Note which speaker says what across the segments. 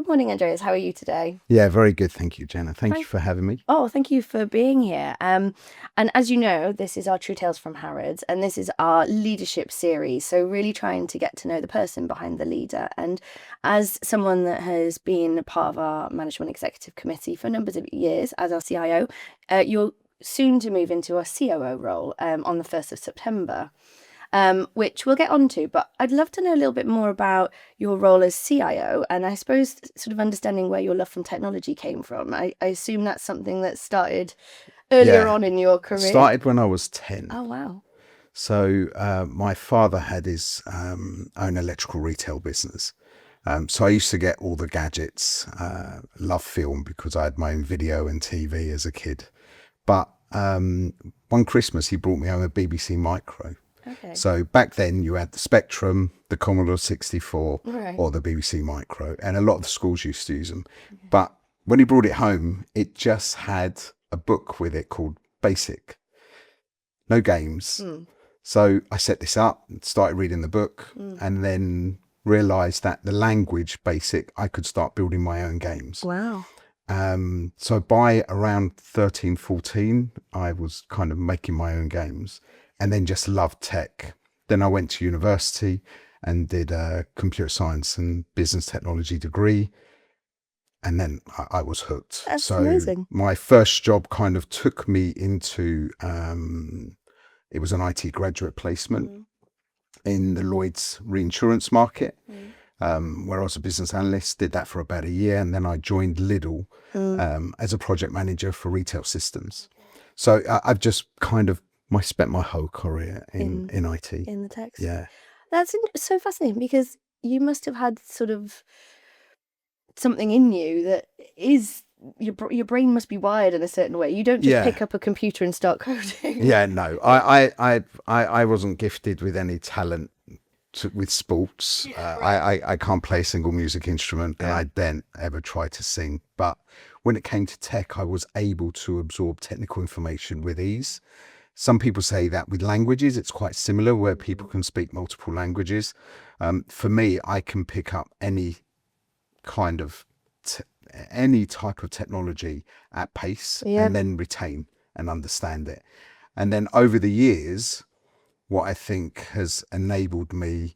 Speaker 1: Good morning, Andreas. How are you today?
Speaker 2: Yeah, very good. Thank you, Jenna. Thank you
Speaker 1: Fine.
Speaker 2: for having me.
Speaker 1: Oh, thank you for being here. And as you know, this is our True Tales from Harrods, and this is our leadership series. So, really trying to get to know the person behind the leader. And as someone that has been part of our management executive committee for numbers of years as our CIO, you're soon to move into our COO role on the 1st of September. Which we'll get onto. But I'd love to know a little bit more about your role as CIO, and I suppose sort of understanding where your love from technology came from. I assume that's something that started earlier
Speaker 2: Yeah,
Speaker 1: on in your
Speaker 2: it
Speaker 1: career.
Speaker 2: started when I was 10.
Speaker 1: Oh, wow.
Speaker 2: So my father had his own electrical retail business. So I used to get all the gadgets, love film because I had my own video and TV as a kid. But one Christmas, he brought me home a BBC Micro.
Speaker 1: Okay.
Speaker 2: So back then you had the Spectrum, the Commodore 64
Speaker 1: Right.
Speaker 2: or the BBC Micro, and a lot of the schools used to use them. But when he brought it home, it just had a book with it called Basic, no games.
Speaker 1: Mm,
Speaker 2: So I set this up and started reading the book
Speaker 1: mm.
Speaker 2: and then realized that the language Basic, I could start building my own games.
Speaker 1: Wow.
Speaker 2: So by around 13, 14, I was kind of making my own games and then just loved tech. Then I went to university and did a computer science and business technology degree. And then I was hooked.
Speaker 1: That's
Speaker 2: So
Speaker 1: amazing.
Speaker 2: my first job kind of took me into, it was an IT graduate placement
Speaker 1: Mm,
Speaker 2: in the Lloyd's reinsurance market,
Speaker 1: mm,
Speaker 2: where I was a business analyst, did that for about a year. And then I joined Lidl
Speaker 1: mm.
Speaker 2: as a project manager for retail systems. So I've just kind of spent my whole career
Speaker 1: In
Speaker 2: in IT.
Speaker 1: in the text.
Speaker 2: Yeah.
Speaker 1: So fascinating because you must have had sort of something in you that is your brain must be wired in a certain way. You don't just
Speaker 2: Yeah.
Speaker 1: pick up a computer and start coding.
Speaker 2: Yeah, no, I wasn't gifted with any talent with sports.
Speaker 1: Yeah, right.
Speaker 2: I can't play a single music instrument, and
Speaker 1: Yeah.
Speaker 2: I didn't ever try to sing. But when it came to tech, I was able to absorb technical information with ease. Some people say that with languages, it's quite similar, where people can speak multiple languages. For me, I can pick up kind of t- any type of technology at pace
Speaker 1: Yeah.
Speaker 2: and then retain and understand it. And then over the years, what I think has enabled me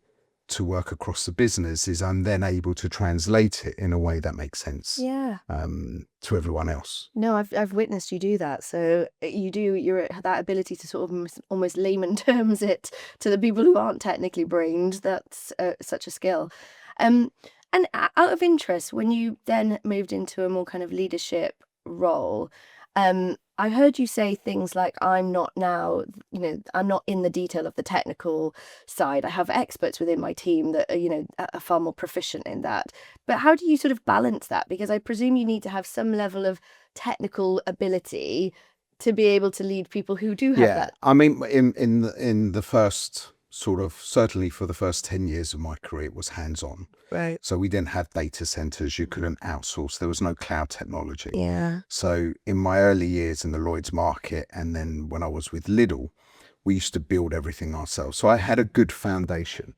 Speaker 2: to work across the business is I'm then able to translate it in a way that makes sense
Speaker 1: Yeah.
Speaker 2: to everyone else.
Speaker 1: No, I've witnessed you do that. So you're that ability to sort of almost layman terms it to the people who aren't technically brained. That's such a skill. Um, and out of interest, when you then moved into a more kind of leadership role, I heard you say things like, "I'm not now, I'm not in the detail of the technical side. I have experts within my team that are, are far more proficient in that." But how do you sort of balance that? Because I presume you need to have some level of technical ability to be able to lead people who do have
Speaker 2: Yeah,
Speaker 1: that.
Speaker 2: I mean, in the first sort of certainly for the first 10 years of my career, it was hands on.
Speaker 1: Right.
Speaker 2: So we didn't have data centers. You couldn't outsource. There was no cloud technology.
Speaker 1: Yeah.
Speaker 2: So in my early years in the Lloyd's market, and then when I was with Lidl, we used to build everything ourselves. So I had a good foundation,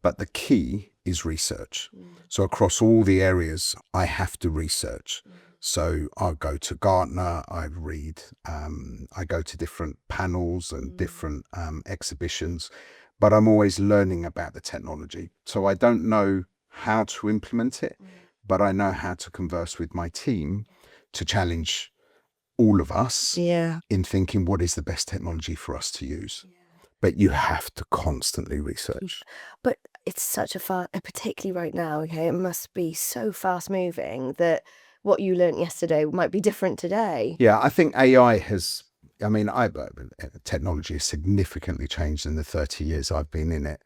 Speaker 2: but the key is research. So across all the areas, I have to research. So I go to Gartner, I read, I go to different panels and different exhibitions, but I'm always learning about the technology. So I don't know how to implement it, but I know how to converse with my team to challenge all of us
Speaker 1: Yeah.
Speaker 2: in thinking what is the best technology for us to use. But you have to constantly research.
Speaker 1: But it's such particularly right now, okay, it must be so fast moving that what you learnt yesterday might be different today.
Speaker 2: Yeah, I think AI has, I mean, technology has significantly changed in the 30 years I've been in it.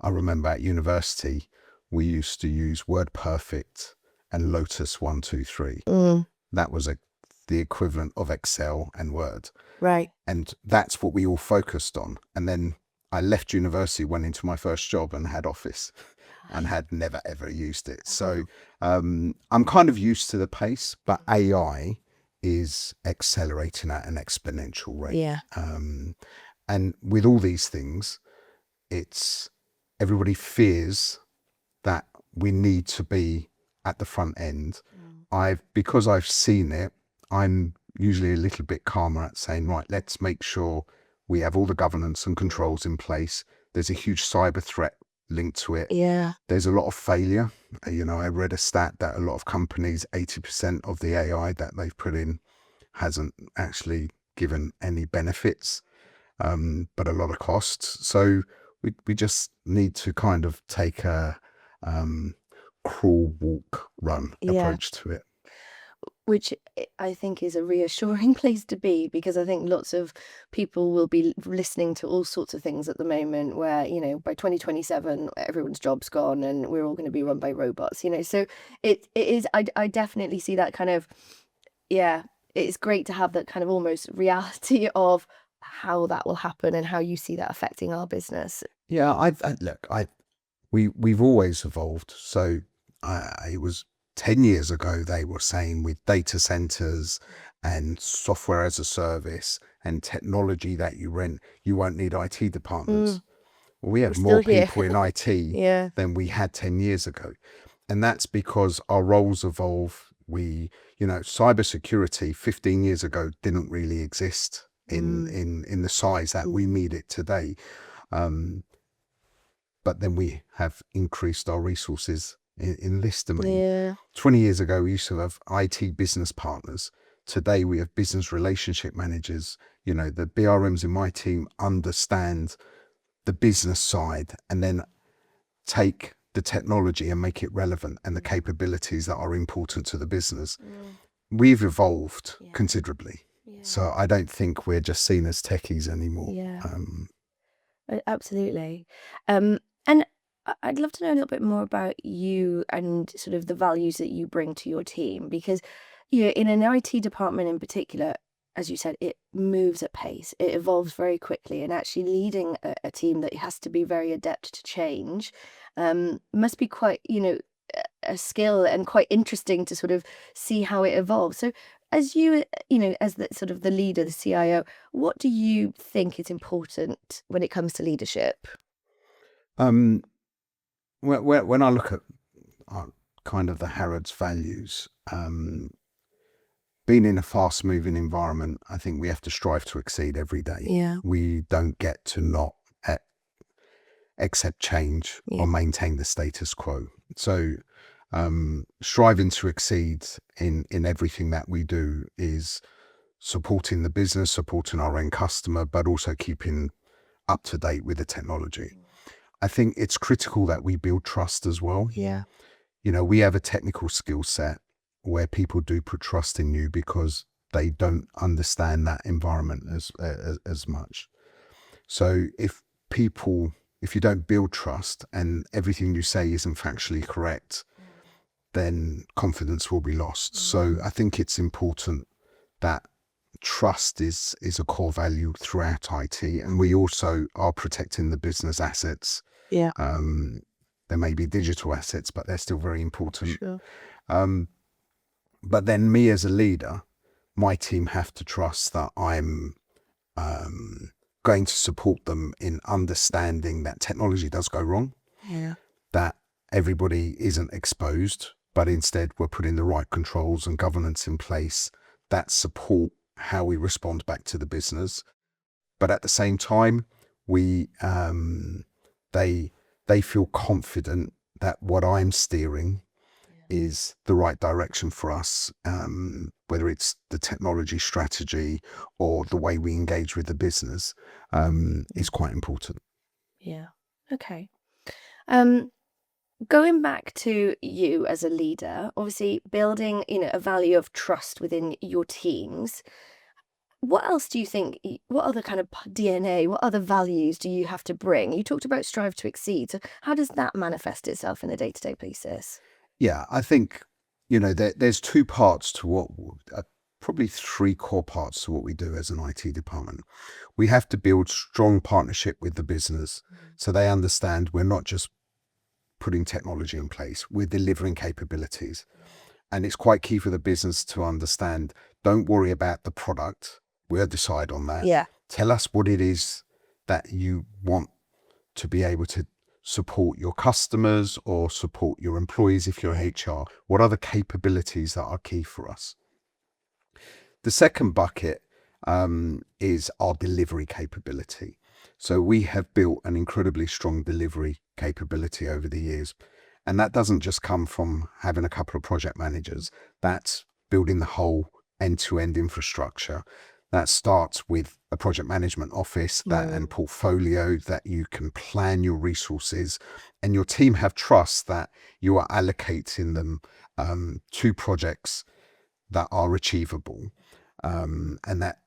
Speaker 2: I remember at university, we used to use WordPerfect and Lotus 123.
Speaker 1: Mm,
Speaker 2: That was the equivalent of Excel and Word.
Speaker 1: right.
Speaker 2: And that's what we all focused on. And then I left university, went into my first job and had Office and had never ever used it. So I'm kind of used to the pace, but AI is accelerating at an exponential rate.
Speaker 1: Yeah.
Speaker 2: And with all these things, it's everybody fears that we need to be at the front end.
Speaker 1: Mm.
Speaker 2: Because I've seen it, I'm usually a little bit calmer at saying, right, let's make sure we have all the governance and controls in place. There's a huge cyber threat linked to it.
Speaker 1: Yeah.
Speaker 2: There's a lot of failure. I read a stat that a lot of companies, 80% of the AI that they've put in hasn't actually given any benefits, but a lot of costs. So we just need to kind of take a crawl, walk, run
Speaker 1: Yeah.
Speaker 2: approach to it.
Speaker 1: Which I think is a reassuring place to be, because I think lots of people will be listening to all sorts of things at the moment where, by 2027, everyone's job's gone and we're all going to be run by robots, So it is, I definitely see that kind of, yeah, it's great to have that kind of almost reality of how that will happen and how you see that affecting our business.
Speaker 2: Yeah, we've always evolved. So it was 10 years ago, they were saying with data centers and software as a service and technology that you rent, you won't need IT departments. Well, we
Speaker 1: We're
Speaker 2: have
Speaker 1: still
Speaker 2: more
Speaker 1: here.
Speaker 2: people in IT
Speaker 1: Yeah.
Speaker 2: than we had 10 years ago. And that's because our roles evolve. Cybersecurity 15 years ago didn't really exist in the size that we need it today. But then we have increased our resources in this domain.
Speaker 1: Yeah.
Speaker 2: 20 years ago, we used to have IT business partners. Today, we have business relationship managers. The BRMs in my team understand the business side and then take the technology and make it relevant and the capabilities that are important to the business. We've evolved considerably.
Speaker 1: Yeah.
Speaker 2: So I don't think we're just seen as techies anymore.
Speaker 1: Yeah. Absolutely. And I'd love to know a little bit more about you and sort of the values that you bring to your team, because in an IT department in particular, as you said, it moves at pace, it evolves very quickly, and actually leading a team that has to be very adept to change must be quite, a skill, and quite interesting to sort of see how it evolves. So as you, as the sort of the leader, the CIO, what do you think is important when it comes to leadership?
Speaker 2: When I look at kind of the Harrods values, being in a fast moving environment, I think we have to strive to exceed every day.
Speaker 1: Yeah.
Speaker 2: We don't get to not accept change or maintain the status quo. So striving to exceed in everything that we do is supporting the business, supporting our end customer, but also keeping up to date with the technology. I think it's critical that we build trust as well.
Speaker 1: Yeah.
Speaker 2: We have a technical skill set where people do put trust in you because they don't understand that environment as much. So if you don't build trust and everything you say isn't factually correct, then confidence will be lost. So I think it's important that trust is a core value throughout IT, and we also are protecting the business assets.
Speaker 1: Yeah.
Speaker 2: There may be digital assets, but they're still very important.
Speaker 1: Sure.
Speaker 2: But then me as a leader, my team have to trust that I'm going to support them in understanding that technology does go wrong.
Speaker 1: Yeah.
Speaker 2: That everybody isn't exposed, but instead we're putting the right controls and governance in place that support how we respond back to the business. But at the same time, they feel confident that what I'm steering is the right direction for us, whether it's the technology strategy or the way we engage with the business, is quite important.
Speaker 1: Yeah. Okay. Going back to you as a leader, obviously building, a value of trust within your teams. What else do you think, what other kind of DNA, what other values do you have to bring? You talked about strive to exceed. So how does that manifest itself in a day-to-day basis?
Speaker 2: Yeah, I think, there's two parts to probably three core parts to what we do as an IT department. We have to build strong partnership with the business so they understand we're not just putting technology in place, we're delivering capabilities. And it's quite key for the business to understand, don't worry about the product, we'll decide on that.
Speaker 1: Yeah.
Speaker 2: Tell us what it is that you want to be able to support your customers or support your employees if you're HR? What are the capabilities that are key for us? The second bucket is our delivery capability. So we have built an incredibly strong delivery capability over the years. And that doesn't just come from having a couple of project managers. That's building the whole end-to-end infrastructure. That starts with a project management office and portfolio that you can plan your resources, and your team have trust that you are allocating them to projects that are achievable, and that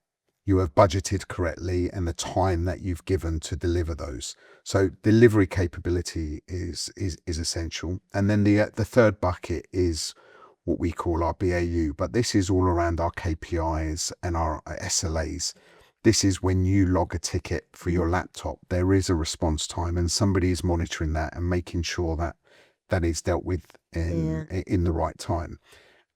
Speaker 2: you have budgeted correctly and the time that you've given to deliver those. So delivery capability is essential. And then the third bucket is what we call our BAU, but this is all around our KPIs and our SLAs. This is when you log a ticket for your laptop, there is a response time and somebody is monitoring that and making sure that that is dealt with in the right time,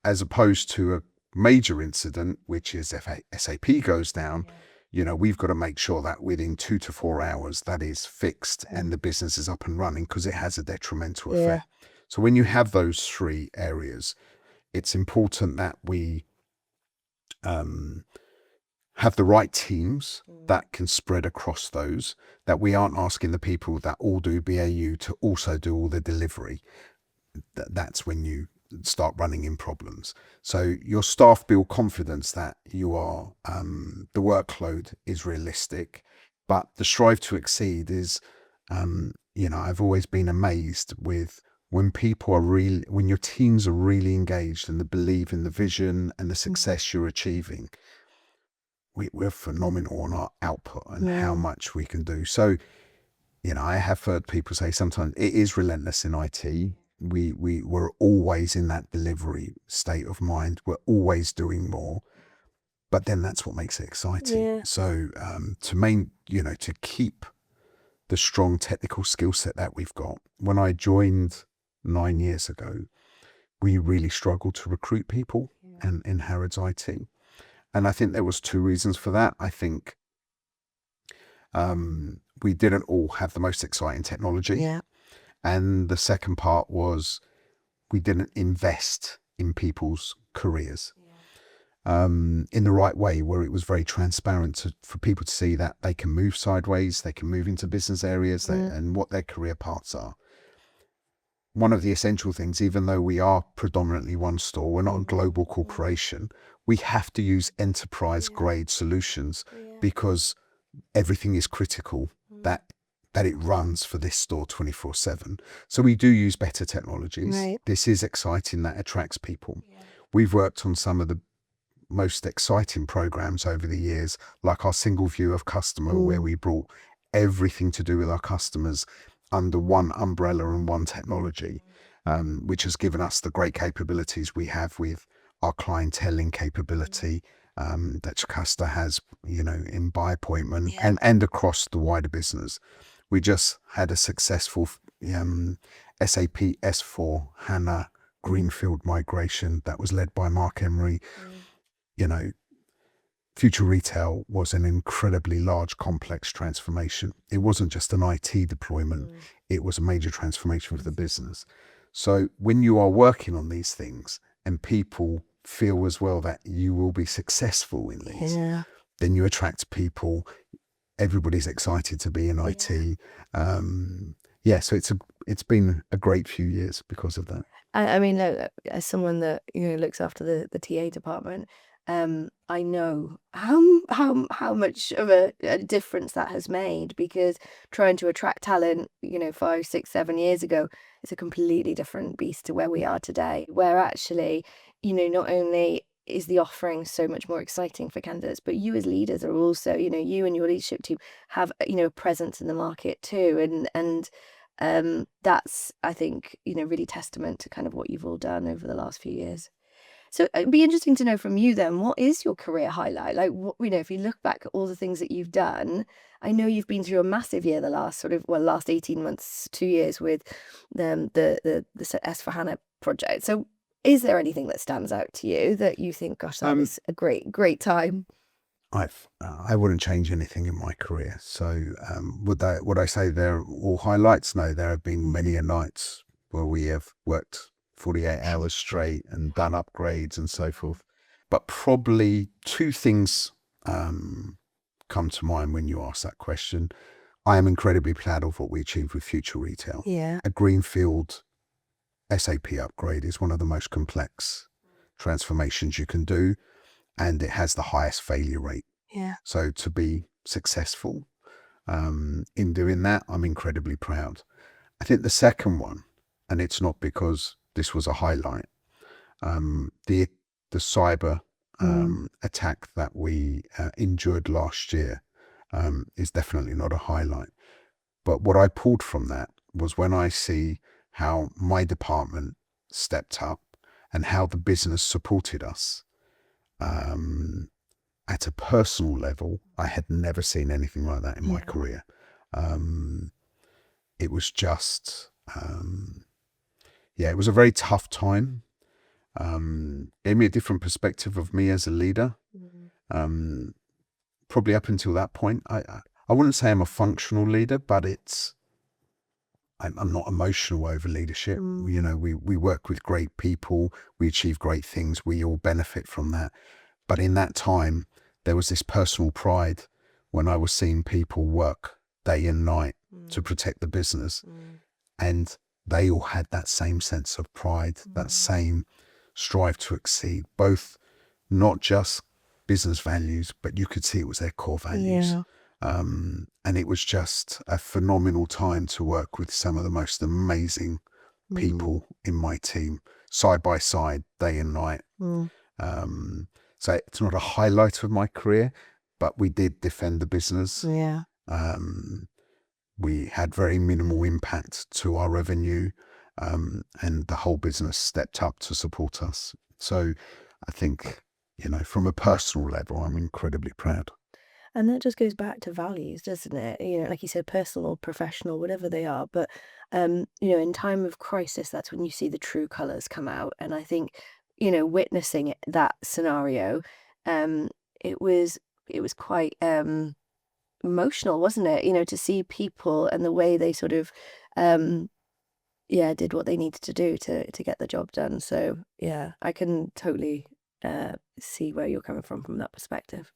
Speaker 2: as opposed to a major incident, which is if SAP goes down, we've got to make sure that within 2 to 4 hours that is fixed and the business is up and running, because it has a detrimental effect. So when you have those three areas, it's important that we have the right teams that can spread across those, that we aren't asking the people that all do BAU to also do all the delivery. That's when you start running in problems. So your staff build confidence that you are, the workload is realistic, but the strive to exceed is, I've always been amazed with when when your teams are really engaged and they believe in the vision and the success you're achieving. We're phenomenal on our output and how much we can do. So, I have heard people say sometimes it is relentless in IT. We're always in that delivery state of mind. We're always doing more, but then that's what makes it exciting. So to keep the strong technical skill set that we've got. When I joined 9 years ago, we really struggled to recruit people in Harrods IT. And I think there was 2 reasons for that. I think we didn't all have the most exciting technology. And the second part was we didn't invest in people's careers in the right way, where it was very transparent for people to see that they can move sideways, they can move into business areas and what their career paths are. One of the essential things, even though we are predominantly one store, we're not a global corporation, we have to use enterprise grade solutions because everything is critical that it runs for this store 24/7. So we do use better technologies. This is exciting, that attracts people. We've worked on some of the most exciting programs over the years, like our single view of customer, where we brought everything to do with our customers under one umbrella and one technology, which has given us the great capabilities we have with our clienteling capability that Jocasta has, in by appointment and across the wider business. We just had a successful SAP S4 HANA Greenfield migration that was led by Mark Emery. Future Retail was an incredibly large, complex transformation. It wasn't just an IT deployment, it was a major transformation for the business. So when you are working on these things and people feel as well that you will be successful in these, then you attract people. Everybody's excited to be in IT. So it's been a great few years because of that.
Speaker 1: I mean, look, as someone that looks after the TA department, I know how much of a difference that has made, because trying to attract talent, 5, 6, 7 years ago, it's a completely different beast to where we are today, where actually, not only is the offering so much more exciting for candidates, but you as leaders are also, you and your leadership team have, a presence in the market too. And that's, I think, really testament to kind of what you've all done over the last few years. So it'd be interesting to know from you then, what is your career highlight? Like, what, if you look back at all the things that you've done, I know you've been through a massive year the last 18 months, 2 years with the S4HANA project. So is there anything that stands out to you that you think, gosh, that was a great time?
Speaker 2: I wouldn't change anything in my career. So would I say they're all highlights? No, there have been many a nights where we have worked 48 hours straight and done upgrades and so forth. But probably two things come to mind when you ask that question. I am incredibly proud of what we achieved with Future Retail.
Speaker 1: Yeah.
Speaker 2: A greenfield SAP upgrade is one of the most complex transformations you can do, and it has the highest failure rate.
Speaker 1: Yeah.
Speaker 2: So to be successful in doing that, I'm incredibly proud. I think the second one, and it's not because this was a highlight, the cyber attack that we endured last year is definitely not a highlight. But what I pulled from that was when I see how my department stepped up and how the business supported us. At a personal level, I had never seen anything like that in my career. It was just, it was a very tough time. Gave me a different perspective of me as a leader. Probably up until that point, I wouldn't say I'm a functional leader, but I'm not emotional over leadership. You know, we work with great people, we achieve great things, we all benefit from that. But in that time, there was this personal pride when I was seeing people work day and night to protect the business. And they all had that same sense of pride, that same strive to exceed, both not just business values, but you could see it was their core values.
Speaker 1: Yeah.
Speaker 2: And it was just a phenomenal time to work with some of the most amazing people in my team, side by side, day and night. So it's not a highlight of my career, but we did defend the business.
Speaker 1: Yeah.
Speaker 2: We had very minimal impact to our revenue, and the whole business stepped up to support us. So I think, you know, from a personal level, I'm incredibly proud.
Speaker 1: And that just goes back to values, doesn't it? You know, like you said, personal or professional, whatever they are. But you know, in time of crisis, that's when you see the true colours come out. And I think, you know, witnessing that scenario, um, it was quite emotional, wasn't it? You know, to see people and the way they sort of did what they needed to do to get the job done. So yeah, I can totally see where you're coming from that perspective.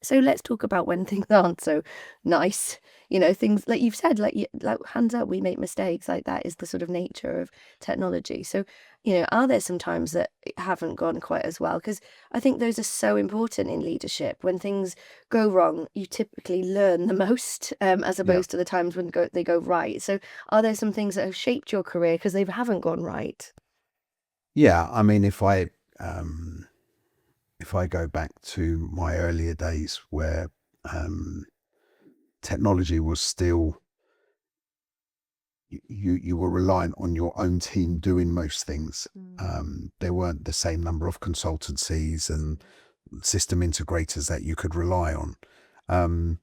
Speaker 1: So let's talk about when things aren't so nice. You know, things like you've said, like hands up, we make mistakes. Like that is the sort of nature of technology. So, you know, are there some times that haven't gone quite as well? Because I think those are so important in leadership. When things go wrong, you typically learn the most, as opposed to the times when they go right. So, are there some things that have shaped your career because they haven't gone right?
Speaker 2: Yeah, I mean, if I go back to my earlier days where technology was still, you were reliant on your own team doing most things. There weren't the same number of consultancies and system integrators that you could rely on.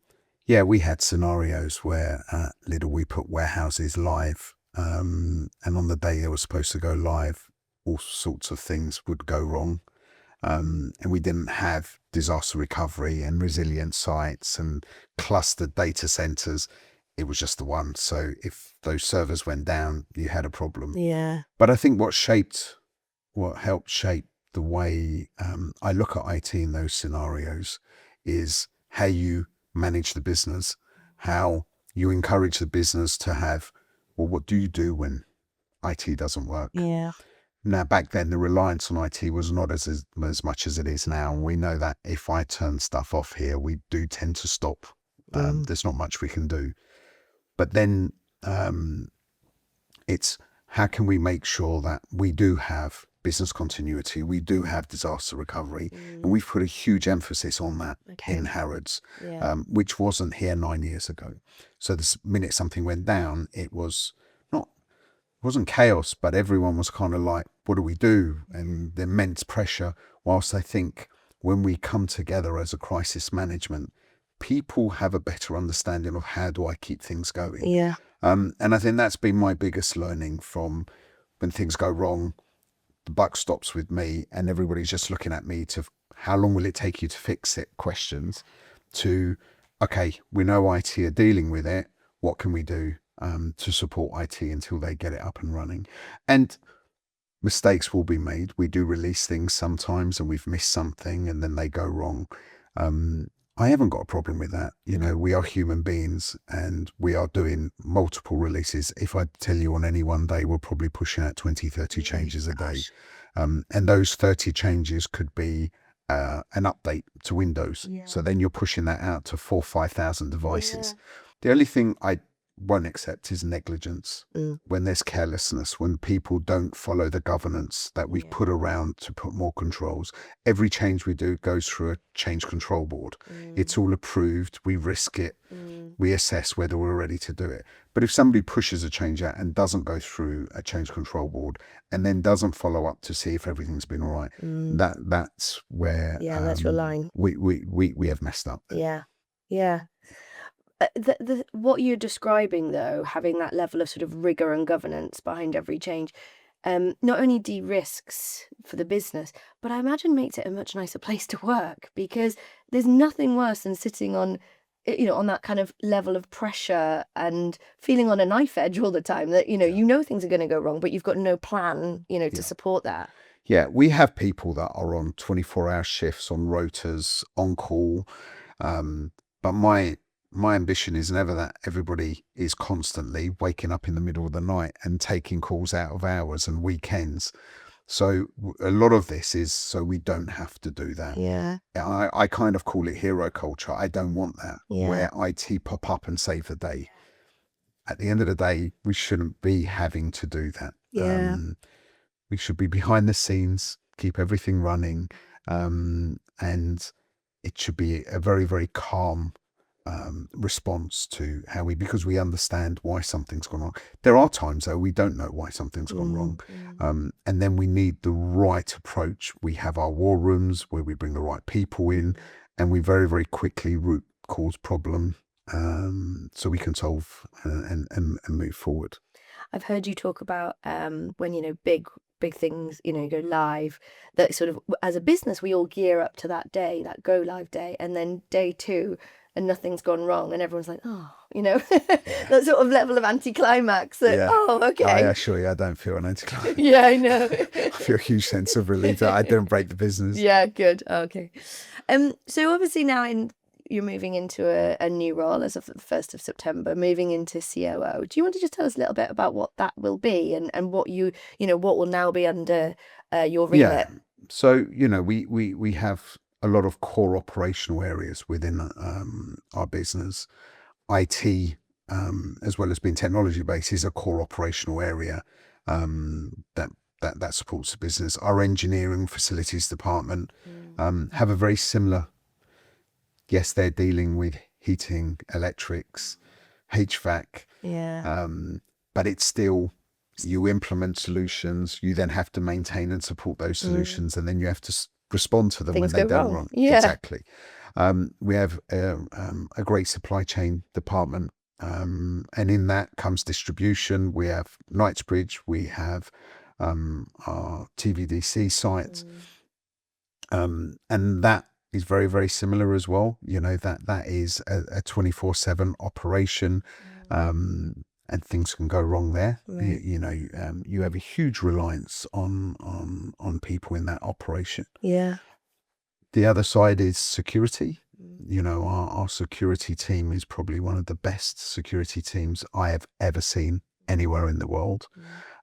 Speaker 2: We had scenarios where Lidl, we put warehouses live, and on the day they were supposed to go live, all sorts of things would go wrong. And we didn't have disaster recovery and resilient sites and clustered data centers. It was just the one. So if those servers went down, you had a problem.
Speaker 1: Yeah.
Speaker 2: But I think what helped shape the way I look at IT in those scenarios is how you manage the business, how you encourage the business to have, well, what do you do when IT doesn't work?
Speaker 1: Yeah.
Speaker 2: Now, back then, the reliance on IT was not as much as it is now. And we know that if I turn stuff off here, we do tend to stop. There's not much we can do. But then it's how can we make sure that we do have business continuity, we do have disaster recovery. And we've put a huge emphasis on that in Harrods, which wasn't here 9 years ago. So the minute something went down, it wasn't chaos, but everyone was kind of like, what do we do? And the immense pressure. Whilst I think when we come together as a crisis management, people have a better understanding of how do I keep things going.
Speaker 1: Yeah.
Speaker 2: And I think that's been my biggest learning from when things go wrong, the buck stops with me and everybody's just looking at me to how long will it take you to fix it questions to, okay, we know IT are dealing with it. What can we do to support IT until they get it up and running? And mistakes will be made. We do release things sometimes and we've missed something and then they go wrong. I haven't got a problem with that. You know, we are human beings and we are doing multiple releases. If I tell you on any one day, we're probably pushing out 20, 30 changes a day. And those 30 changes could be an update to Windows. So then you're pushing that out to 4,000 or 5,000 devices. The only thing I won't accept is negligence. When there's carelessness, when people don't follow the governance that we've put around to put more controls. Every change we do goes through a change control board. It's all approved. We risk it. We assess whether we're ready to do it. But if somebody pushes a change out and doesn't go through a change control board and then doesn't follow up to see if everything's been all right, that's where
Speaker 1: that's your line.
Speaker 2: We have messed up.
Speaker 1: Yeah. What you're describing, though, having that level of sort of rigor and governance behind every change, not only de-risks for the business, but I imagine makes it a much nicer place to work, because there's nothing worse than sitting on, on that kind of level of pressure and feeling on a knife edge all the time that, you know things are going to go wrong, but you've got no plan, to support that.
Speaker 2: Yeah, we have people that are on 24-hour shifts, on rotas, on call, but my ambition is never that everybody is constantly waking up in the middle of the night and taking calls out of hours and weekends. So a lot of this is so we don't have to do that. I kind of call it hero culture. I don't want that, where IT pop up and save the day. At the end of the day, we shouldn't be having to do that. We should be behind the scenes, keep everything running, and it should be a very, very calm response to because we understand why something's gone wrong. There are times though we don't know why something's gone wrong, and then we need the right approach. We have our war rooms where we bring the right people in, and we very, very quickly root cause problem, so we can solve and move forward.
Speaker 1: I've heard you talk about when big things go live, that sort of as a business we all gear up to that day, that go live day, and then day 2 and nothing's gone wrong and everyone's like, that sort of level of anticlimax that okay.
Speaker 2: I assure you I don't feel an anticlimax.
Speaker 1: I know.
Speaker 2: I feel a huge sense of relief that I didn't break the business.
Speaker 1: Good. Okay. So obviously now you're moving into a new role as of the 1st of September, moving into COO. Do you want to just tell us a little bit about what that will be and what what will now be under your remit?
Speaker 2: So, we have a lot of core operational areas within our business. IT, as well as being technology based, is a core operational area that supports the business. Our engineering facilities department have a very similar. Yes, they're dealing with heating, electrics, HVAC, but it's still, you implement solutions, you then have to maintain and support those solutions, and then you have to respond to them
Speaker 1: Things
Speaker 2: when they
Speaker 1: go
Speaker 2: don't
Speaker 1: wrong.
Speaker 2: Exactly. We have a great supply chain department, and in that comes distribution. We have Knightsbridge, we have our TVDC site, and that is very, very similar as well. That is a 24/7 operation, and things can go wrong there.
Speaker 1: Right.
Speaker 2: You have a huge reliance on people in that operation. The other side is security. Our security team is probably one of the best security teams I have ever seen anywhere in the world.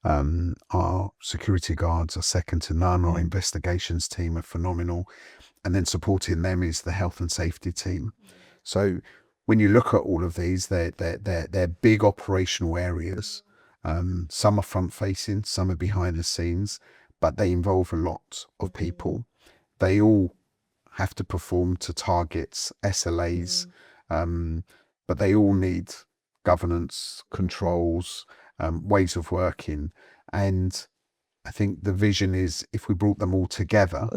Speaker 2: Our security guards are second to none. Our investigations team are phenomenal. And then supporting them is the health and safety team. So when you look at all of these, they're big operational areas. Some are front facing, some are behind the scenes, but they involve a lot of people. They all have to perform to targets, SLAs, but they all need governance, controls, ways of working. And I think the vision is, if we brought them all together,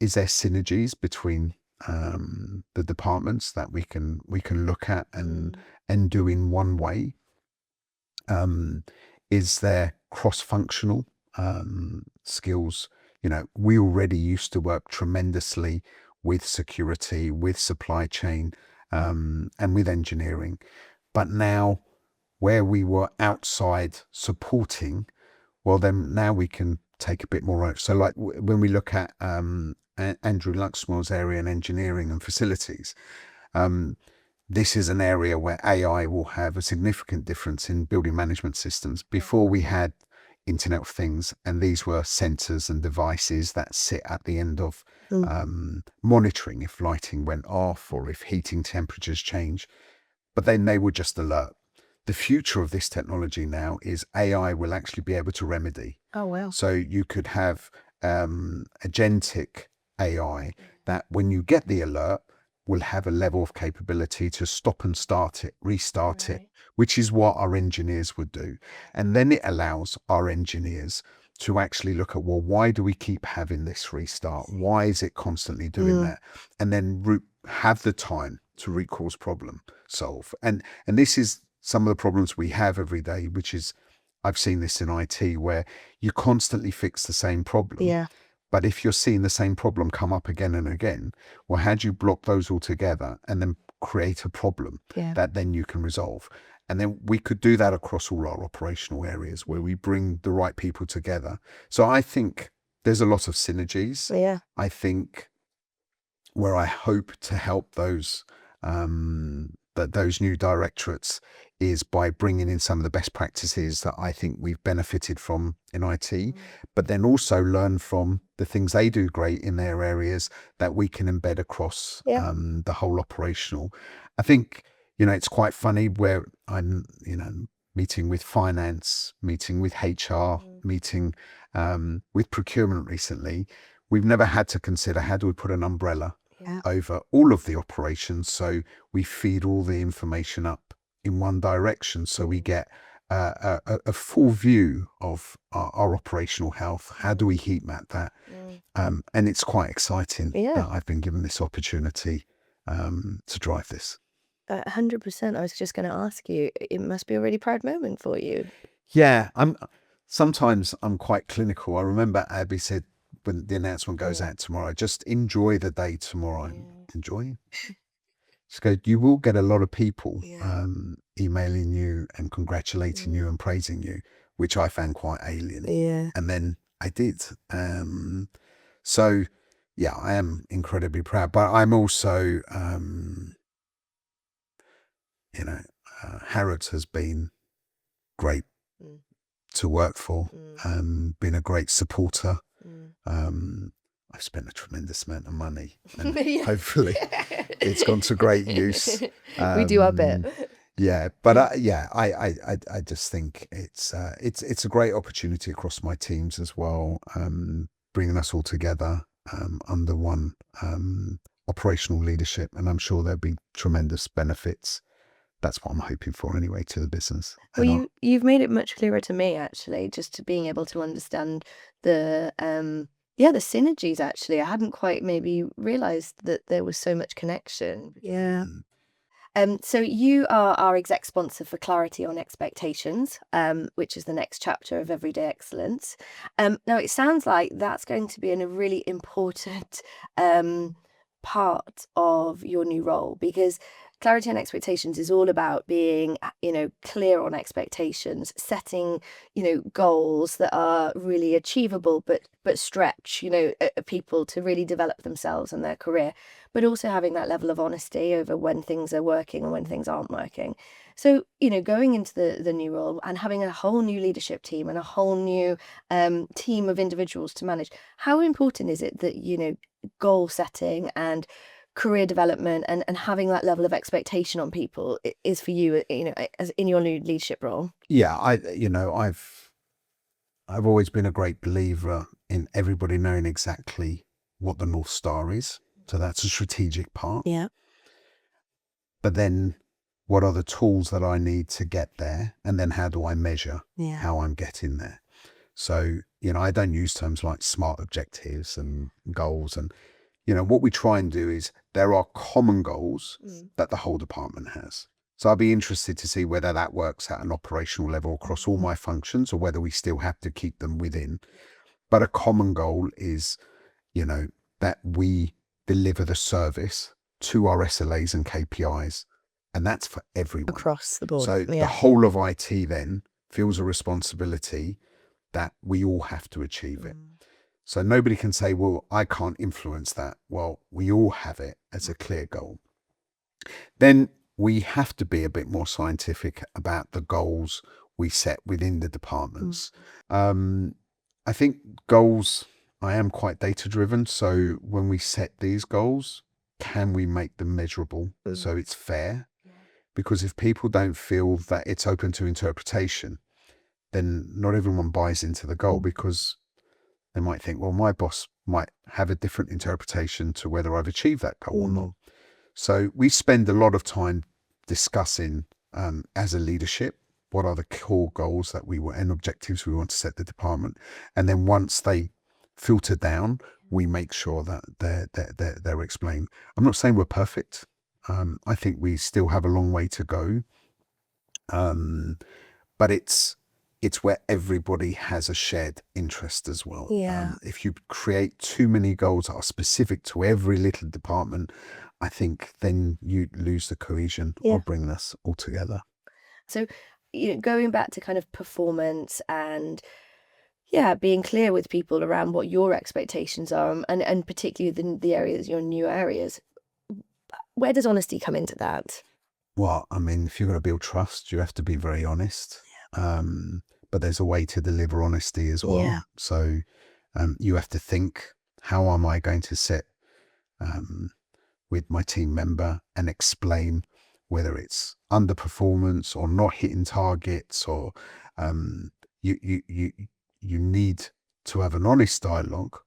Speaker 2: is there synergies between the departments that we can look at and do in one way? Is there cross-functional skills? we already used to work tremendously with security, with supply chain, and with engineering. But now, where we were outside supporting, well, then now we can take a bit more. So, like when we look at Andrew Luxmore's area in engineering and facilities, this is an area where AI will have a significant difference in building management systems. Before we had Internet of Things, and these were sensors and devices that sit at the end of monitoring if lighting went off or if heating temperatures change, but then they would just alert. The future of this technology now is AI will actually be able to remedy.
Speaker 1: Oh, wow.
Speaker 2: So you could have agentic AI that when you get the alert will have a level of capability to stop and start it, restart it, which is what our engineers would do. And then it allows our engineers to actually look at, well, why do we keep having this restart? Why is it constantly doing that? And then have the time to root cause problem solve. And this is some of the problems we have every day, which is, I've seen this in IT where you constantly fix the same problem.
Speaker 1: Yeah.
Speaker 2: But if you're seeing the same problem come up again and again, well, how do you block those all together and then create a problem that then you can resolve? And then we could do that across all our operational areas where we bring the right people together. So I think there's a lot of synergies.
Speaker 1: Yeah.
Speaker 2: I think where I hope to help those those new directorates is by bringing in some of the best practices that I think we've benefited from in IT, but then also learn from the things they do great in their areas that we can embed across the whole operational. I think, it's quite funny where I'm, meeting with finance, meeting with HR, meeting with procurement recently. We've never had to consider how do we put an umbrella over all of the operations so we feed all the information up in one direction so we get a full view of our operational health. How do we heat map that? And it's quite exciting that I've been given this opportunity to drive this.
Speaker 1: 100%. I was just going to ask you, it must be a really proud moment for you.
Speaker 2: Yeah, sometimes I'm quite clinical. I remember Abby said when the announcement goes out tomorrow, just enjoy the day tomorrow. Enjoy. Just go, you will get a lot of people emailing you and congratulating you and praising you, which I found quite alien.
Speaker 1: Yeah.
Speaker 2: And then I did. So yeah, I am incredibly proud, but I'm also, Harrods has been great to work for, been a great supporter. I've spent a tremendous amount of money and hopefully it's gone to great use.
Speaker 1: We do our bit.
Speaker 2: Yeah, but I just think it's a great opportunity across my teams as well, bringing us all together under one operational leadership, and I'm sure there'll be tremendous benefits. That's what I'm hoping for anyway to the business.
Speaker 1: Well, you've made it much clearer to me actually, just to being able to understand the the synergies actually. I hadn't quite maybe realized that there was so much connection. Yeah. So you are our exec sponsor for Clarity on Expectations, which is the next chapter of Everyday Excellence. Now it sounds like that's going to be a really important part of your new role, because Clarity on Expectations is all about being, clear on expectations, setting, goals that are really achievable, but stretch, people to really develop themselves and their career, but also having that level of honesty over when things are working and when things aren't working. So, going into the new role and having a whole new leadership team and a whole new team of individuals to manage, how important is it that, goal setting and career development and having that level of expectation on people is for you, as in your new leadership role?
Speaker 2: Yeah, I've always been a great believer in everybody knowing exactly what the North Star is. So that's a strategic part.
Speaker 1: Yeah.
Speaker 2: But then what are the tools that I need to get there? And then how do I measure how I'm getting there? So, I don't use terms like SMART objectives and goals. And, what we try and do is there are common goals that the whole department has. So I'll be interested to see whether that works at an operational level across all my functions or whether we still have to keep them within. But a common goal is, you know, that we deliver the service to our SLAs and KPIs, and that's for everyone.
Speaker 1: Across the board.
Speaker 2: So the whole of IT then feels a responsibility that we all have to achieve it. So nobody can say, well, I can't influence that. Well, we all have it as a clear goal. Then we have to be a bit more scientific about the goals we set within the departments. I think goals, I am quite data driven. So when we set these goals, can we make them measurable so it's fair? Because if people don't feel that it's open to interpretation, then not everyone buys into the goal, because they might think, well, my boss might have a different interpretation to whether I've achieved that goal or not. So we spend a lot of time discussing as a leadership, what are the core goals that and objectives we want to set the department. And then once they filter down, we make sure that they're explained. I'm not saying we're perfect. I think we still have a long way to go. But it's where everybody has a shared interest as well. If you create too many goals that are specific to every little department, I think then you lose the cohesion of bringing us all together.
Speaker 1: So, going back to kind of performance and being clear with people around what your expectations are, and particularly the areas, your new areas, where does honesty come into that?
Speaker 2: Well, I mean, if you're going to build trust, you have to be very honest. But there's a way to deliver honesty as well. So you have to think, how am I going to sit with my team member and explain whether it's underperformance or not hitting targets, or you need to have an honest dialogue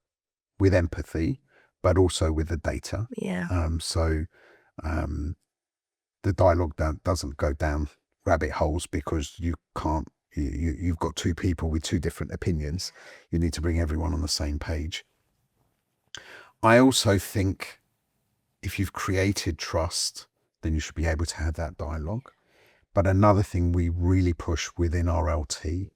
Speaker 2: with empathy, but also with the data. The dialogue doesn't go down rabbit holes, because you've got two people with two different opinions. You need to bring everyone on the same page. I also think if you've created trust, then you should be able to have that dialogue. But another thing we really push within our LT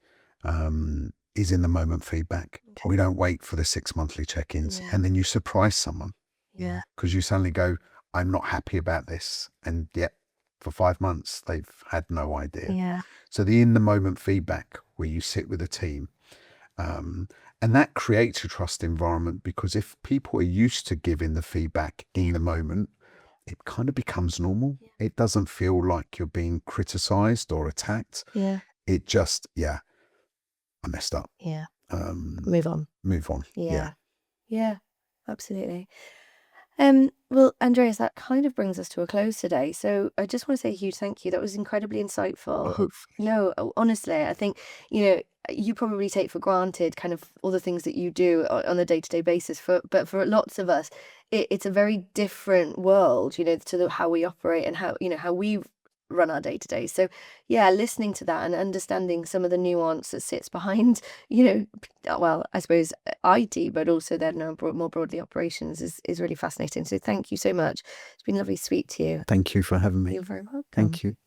Speaker 2: is in the moment feedback. We don't wait for the 6 monthly check-ins and then you surprise someone. Because you suddenly go, I'm not happy about this. And yet for 5 months, they've had no idea. So the in the moment feedback, where you sit with a team, and that creates a trust environment, because if people are used to giving the feedback in the moment, it kind of becomes normal. It doesn't feel like you're being criticized or attacked. It just, I messed up.
Speaker 1: Move on. Yeah, absolutely. Well, Andreas, that kind of brings us to a close today. So I just want to say a huge thank you. That was incredibly insightful. No, honestly, I think, you probably take for granted kind of all the things that you do on a day-to-day basis, but for lots of us, it's a very different world, to how we operate and how we run our day-to-day. So listening to that and understanding some of the nuance that sits behind, well, I suppose IT, but also then more broadly operations is really fascinating. So thank you so much. It's been lovely to speak to you.
Speaker 2: Thank you for having me.
Speaker 1: You're very welcome.
Speaker 2: Thank you.